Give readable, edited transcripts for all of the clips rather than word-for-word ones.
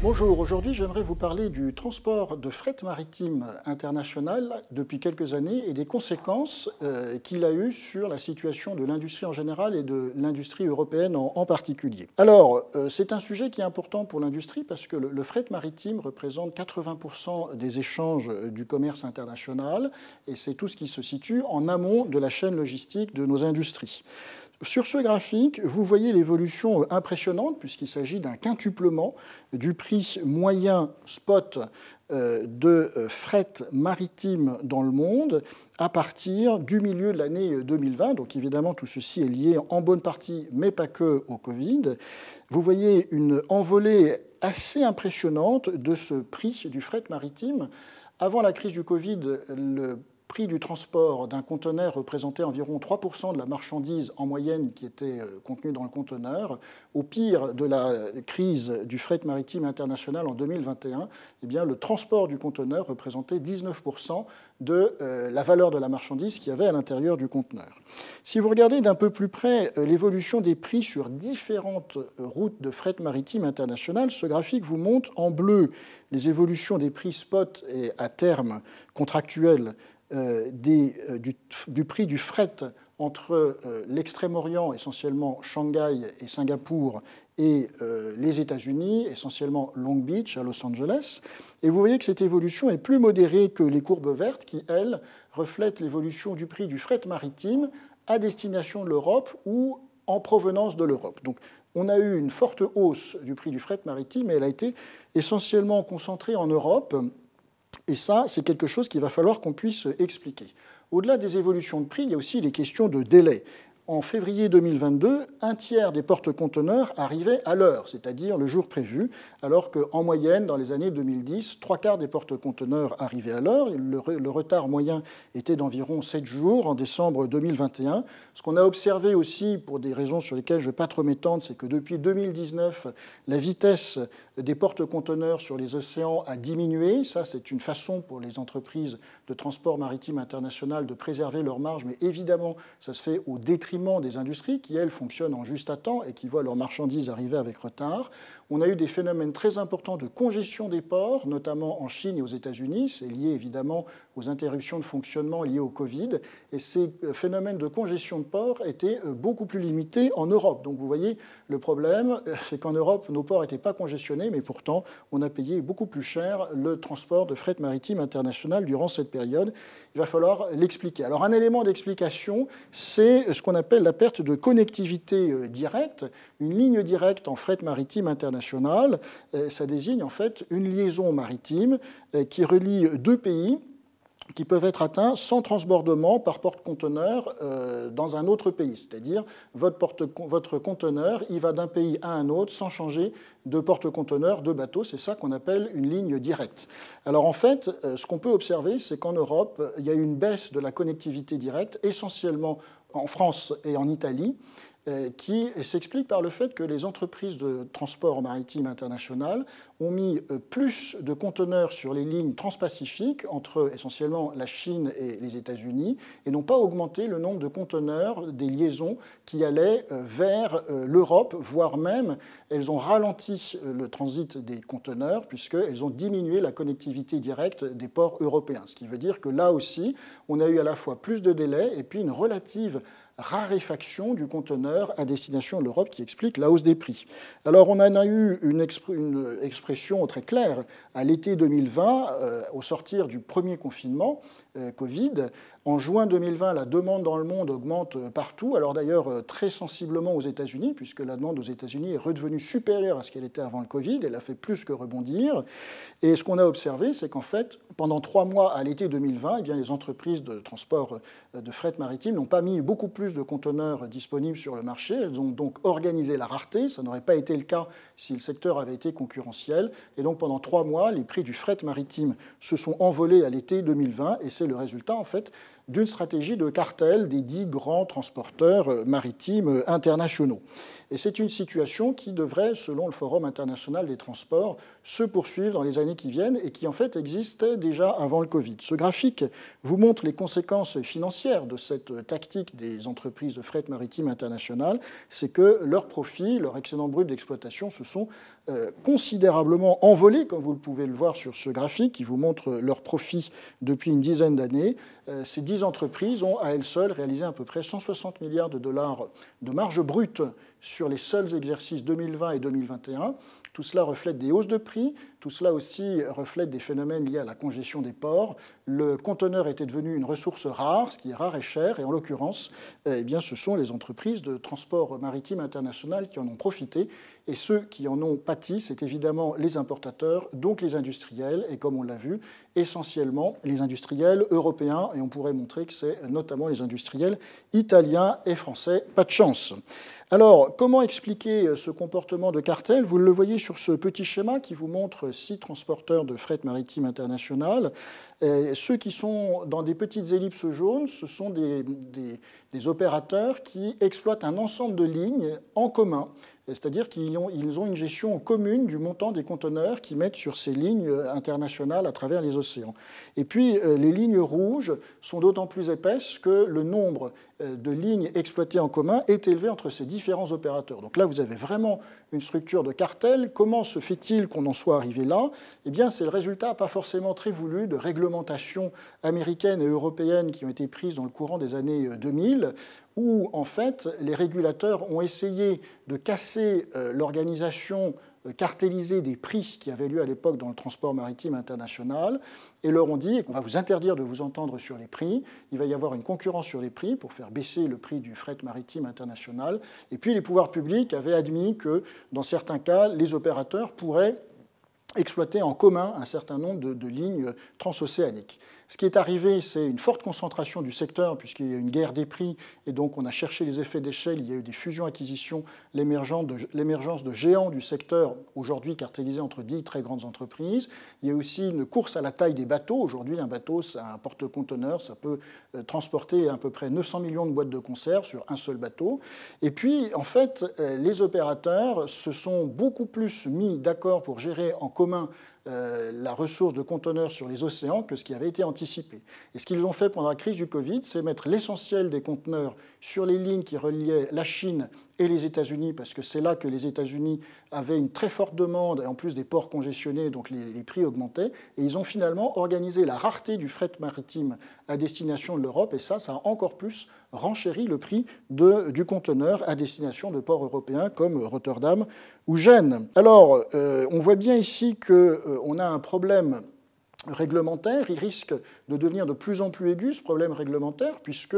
Bonjour, aujourd'hui j'aimerais vous parler du transport de fret maritime international depuis quelques années et des conséquences qu'il a eues sur la situation de l'industrie en général et de l'industrie européenne en particulier. Alors, c'est un sujet qui est important pour l'industrie parce que le fret maritime représente 80% des échanges du commerce international et c'est tout ce qui se situe en amont de la chaîne logistique de nos industries. Sur ce graphique, vous voyez l'évolution impressionnante, puisqu'il s'agit d'un quintuplement du prix moyen spot de fret maritime dans le monde à partir du milieu de l'année 2020. Donc évidemment, tout ceci est lié en bonne partie, mais pas que, au Covid. Vous voyez une envolée assez impressionnante de ce prix du fret maritime. Avant la crise du Covid, le prix du transport d'un conteneur représentait environ 3% de la marchandise en moyenne qui était contenue dans le conteneur. Au pire de la crise du fret maritime international en 2021, eh bien, le transport du conteneur représentait 19% de la valeur de la marchandise qu'il y avait à l'intérieur du conteneur. Si vous regardez d'un peu plus près l'évolution des prix sur différentes routes de fret maritime international, ce graphique vous montre en bleu les évolutions des prix spot et à terme contractuels du prix du fret entre l'Extrême-Orient, essentiellement Shanghai et Singapour, et les États-Unis, essentiellement Long Beach à Los Angeles. Et vous voyez que cette évolution est plus modérée que les courbes vertes qui, elles, reflètent l'évolution du prix du fret maritime à destination de l'Europe ou en provenance de l'Europe. Donc, on a eu une forte hausse du prix du fret maritime, et elle a été essentiellement concentrée en Europe. Et ça, c'est quelque chose qu'il va falloir qu'on puisse expliquer. Au-delà des évolutions de prix, il y a aussi les questions de délai. En février 2022, un tiers des porte-conteneurs arrivaient à l'heure, c'est-à-dire le jour prévu, alors qu'en moyenne, dans les années 2010, 3/4 des porte-conteneurs arrivaient à l'heure. Le retard moyen était d'environ 7 jours en décembre 2021. Ce qu'on a observé aussi, pour des raisons sur lesquelles je ne vais pas trop m'étendre, c'est que depuis 2019, la vitesse des porte-conteneurs sur les océans a diminué. Ça, c'est une façon pour les entreprises de transport maritime international de préserver leurs marges, mais évidemment, ça se fait au détriment des industries qui, elles, fonctionnent en juste à temps et qui voient leurs marchandises arriver avec retard. On a eu des phénomènes très importants de congestion des ports, notamment en Chine et aux États-Unis. C'est lié évidemment aux interruptions de fonctionnement liées au Covid. Et ces phénomènes de congestion de ports étaient beaucoup plus limités en Europe. Donc vous voyez, le problème, c'est qu'en Europe, nos ports n'étaient pas congestionnés, mais pourtant, on a payé beaucoup plus cher le transport de fret maritime international durant cette période. Il va falloir l'expliquer. Alors un élément d'explication, c'est ce qu'on appelle la perte de connectivité directe. Une ligne directe en fret maritime international, ça désigne en fait une liaison maritime qui relie deux pays qui peuvent être atteints sans transbordement par porte-conteneur dans un autre pays. C'est-à-dire, votre conteneur, il va d'un pays à un autre sans changer de porte-conteneur, de bateau. C'est ça qu'on appelle une ligne directe. Alors en fait, ce qu'on peut observer, c'est qu'en Europe, il y a eu une baisse de la connectivité directe, essentiellement en France et en Italie, qui s'explique par le fait que les entreprises de transport maritime international ont mis plus de conteneurs sur les lignes transpacifiques entre essentiellement la Chine et les États-Unis et n'ont pas augmenté le nombre de conteneurs des liaisons qui allaient vers l'Europe, voire même elles ont ralenti le transit des conteneurs puisqu'elles ont diminué la connectivité directe des ports européens. Ce qui veut dire que là aussi, on a eu à la fois plus de délais et puis une relative raréfaction du conteneur à destination de l'Europe qui explique la hausse des prix. Alors on en a eu une expression très claire à l'été 2020, au sortir du premier confinement Covid. En juin 2020, la demande dans le monde augmente partout, alors d'ailleurs très sensiblement aux États-Unis, puisque la demande aux États-Unis est redevenue supérieure à ce qu'elle était avant le Covid, elle a fait plus que rebondir. Et ce qu'on a observé, c'est qu'en fait, pendant 3 mois à l'été 2020, eh bien, les entreprises de transport de fret maritime n'ont pas mis beaucoup plus de conteneurs disponibles sur le marché, elles ont donc organisé la rareté, ça n'aurait pas été le cas si le secteur avait été concurrentiel, et donc pendant 3 mois, les prix du fret maritime se sont envolés à l'été 2020, et c'est le résultat en fait d'une stratégie de cartel des 10 grands transporteurs maritimes internationaux. Et c'est une situation qui devrait, selon le Forum international des transports, se poursuivre dans les années qui viennent et qui en fait existait déjà avant le Covid. Ce graphique vous montre les conséquences financières de cette tactique des entreprises de fret maritime international. C'est que leurs profits, leur excédent brut d'exploitation se sont considérablement envolés, comme vous pouvez le voir sur ce graphique qui vous montre leurs profits depuis une dizaine d'années. Ces 10 entreprises ont à elles seules réalisé à peu près 160 milliards de dollars de marge brute sur les seuls exercices 2020 et 2021. Tout cela reflète des hausses de prix, tout cela aussi reflète des phénomènes liés à la congestion des ports. Le conteneur était devenu une ressource rare, ce qui est rare et cher, et en l'occurrence, eh bien, ce sont les entreprises de transport maritime international qui en ont profité, et ceux qui en ont pâti, c'est évidemment les importateurs, donc les industriels, et comme on l'a vu, essentiellement les industriels européens, et on pourrait montrer que c'est notamment les industriels italiens et français. Pas de chance. Alors, comment expliquer ce comportement de cartel? Vous le voyez sur ce petit schéma qui vous montre 6 transporteurs de fret maritime international. Ceux qui sont dans des petites ellipses jaunes, ce sont des opérateurs qui exploitent un ensemble de lignes en commun. C'est-à-dire qu'ils ont une gestion commune du montant des conteneurs qu'ils mettent sur ces lignes internationales à travers les océans. Et puis, les lignes rouges sont d'autant plus épaisses que le nombre de lignes exploitées en commun est élevé entre ces différents opérateurs. Donc là, vous avez vraiment une structure de cartel. Comment se fait-il qu'on en soit arrivé là? Eh bien, c'est le résultat pas forcément très voulu de réglementations américaines et européennes qui ont été prises dans le courant des années 2000, où, en fait, les régulateurs ont essayé de casser l'organisation cartélisée des prix qui avait lieu à l'époque dans le transport maritime international et leur ont dit qu'on va vous interdire de vous entendre sur les prix, il va y avoir une concurrence sur les prix pour faire baisser le prix du fret maritime international. Et puis les pouvoirs publics avaient admis que, dans certains cas, les opérateurs pourraient exploiter en commun un certain nombre de lignes transocéaniques. Ce qui est arrivé, c'est une forte concentration du secteur, puisqu'il y a eu une guerre des prix, et donc on a cherché les effets d'échelle, il y a eu des fusions-acquisitions, l'émergence de géants du secteur, aujourd'hui cartélisés entre 10 très grandes entreprises. Il y a aussi une course à la taille des bateaux. Aujourd'hui, un bateau, c'est un porte-conteneurs, ça peut transporter à peu près 900 millions de boîtes de conserve sur un seul bateau. Et puis, en fait, les opérateurs se sont beaucoup plus mis d'accord pour gérer en commun la ressource de conteneurs sur les océans que ce qui avait été anticipé. Et ce qu'ils ont fait pendant la crise du Covid, c'est mettre l'essentiel des conteneurs sur les lignes qui reliaient la Chine et les États-Unis, parce que c'est là que les États-Unis avaient une très forte demande, et en plus des ports congestionnés, donc les prix augmentaient, et ils ont finalement organisé la rareté du fret maritime à destination de l'Europe, et ça a encore plus renchéri le prix du conteneur à destination de ports européens comme Rotterdam ou Gênes. Alors, on voit bien ici qu'on a un problème réglementaire, il risque de devenir de plus en plus aigu, ce problème réglementaire, puisque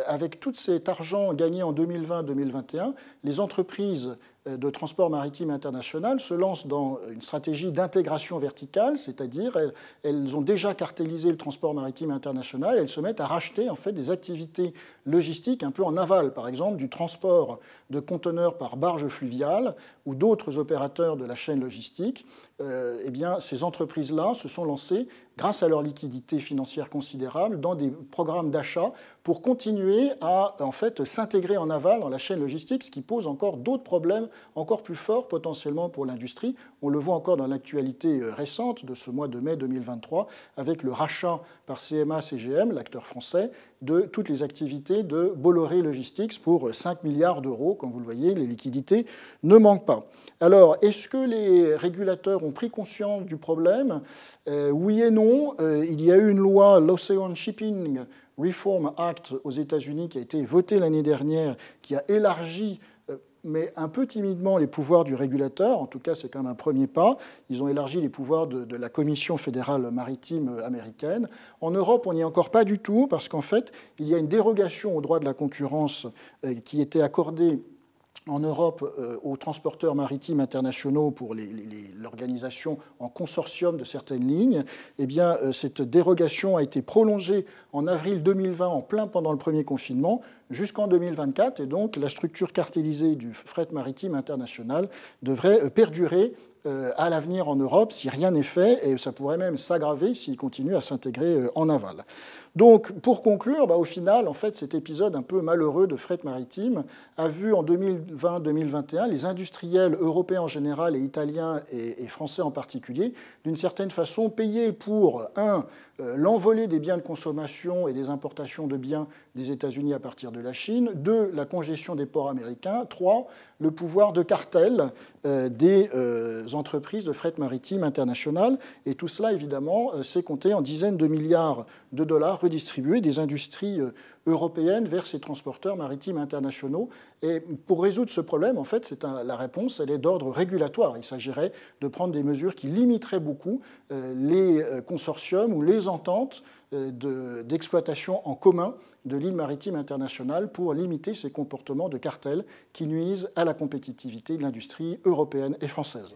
avec tout cet argent gagné en 2020-2021, les entreprises de transport maritime international se lancent dans une stratégie d'intégration verticale, c'est-à-dire elles ont déjà cartélisé le transport maritime international, elles se mettent à racheter en fait des activités logistiques un peu en aval, par exemple du transport de conteneurs par barge fluviale ou d'autres opérateurs de la chaîne logistique. Eh bien, ces entreprises-là se sont lancées, grâce à leur liquidité financière considérable, dans des programmes d'achat pour continuer à en fait, s'intégrer en aval dans la chaîne logistique, ce qui pose encore d'autres problèmes encore plus forts potentiellement pour l'industrie. On le voit encore dans l'actualité récente de ce mois de mai 2023 avec le rachat par CMA-CGM, l'acteur français, de toutes les activités de Bolloré Logistics pour 5 milliards d'euros. Comme vous le voyez, les liquidités ne manquent pas. Alors, est-ce que les régulateurs ont pris conscience du problème? Oui et non. Il y a eu une loi, l'Ocean Shipping Reform Act aux États-Unis, qui a été votée l'année dernière, qui a élargi mais un peu timidement les pouvoirs du régulateur. En tout cas, c'est quand même un premier pas. Ils ont élargi les pouvoirs de la Commission fédérale maritime américaine. En Europe, on n'y est encore pas du tout, parce qu'en fait, il y a une dérogation au droit de la concurrence qui était accordée en Europe aux transporteurs maritimes internationaux pour l'organisation en consortium de certaines lignes. Eh bien, cette dérogation a été prolongée en avril 2020, en plein pendant le premier confinement, jusqu'en 2024. Et donc, la structure cartélisée du fret maritime international devrait perdurer à l'avenir en Europe si rien n'est fait, et ça pourrait même s'aggraver s'il continue à s'intégrer en aval. Donc, pour conclure, au final, en fait, cet épisode un peu malheureux de fret maritime a vu en 2020-2021 les industriels européens en général et italiens et français en particulier, d'une certaine façon, payer pour, l'envolée des biens de consommation et des importations de biens des États-Unis à partir de la Chine, 2, la congestion des ports américains, 3, le pouvoir de cartel des entreprises de fret maritime internationales. Et tout cela, évidemment, s'est compté en dizaines de milliards de dollars redistribués des industries européennes vers ces transporteurs maritimes internationaux. Et pour résoudre ce problème, en fait, la réponse, elle est d'ordre régulatoire. Il s'agirait de prendre des mesures qui limiteraient beaucoup les consortiums ou les ententes d'exploitation en commun de lignes maritimes internationales pour limiter ces comportements de cartel qui nuisent à la compétitivité de l'industrie européenne et française.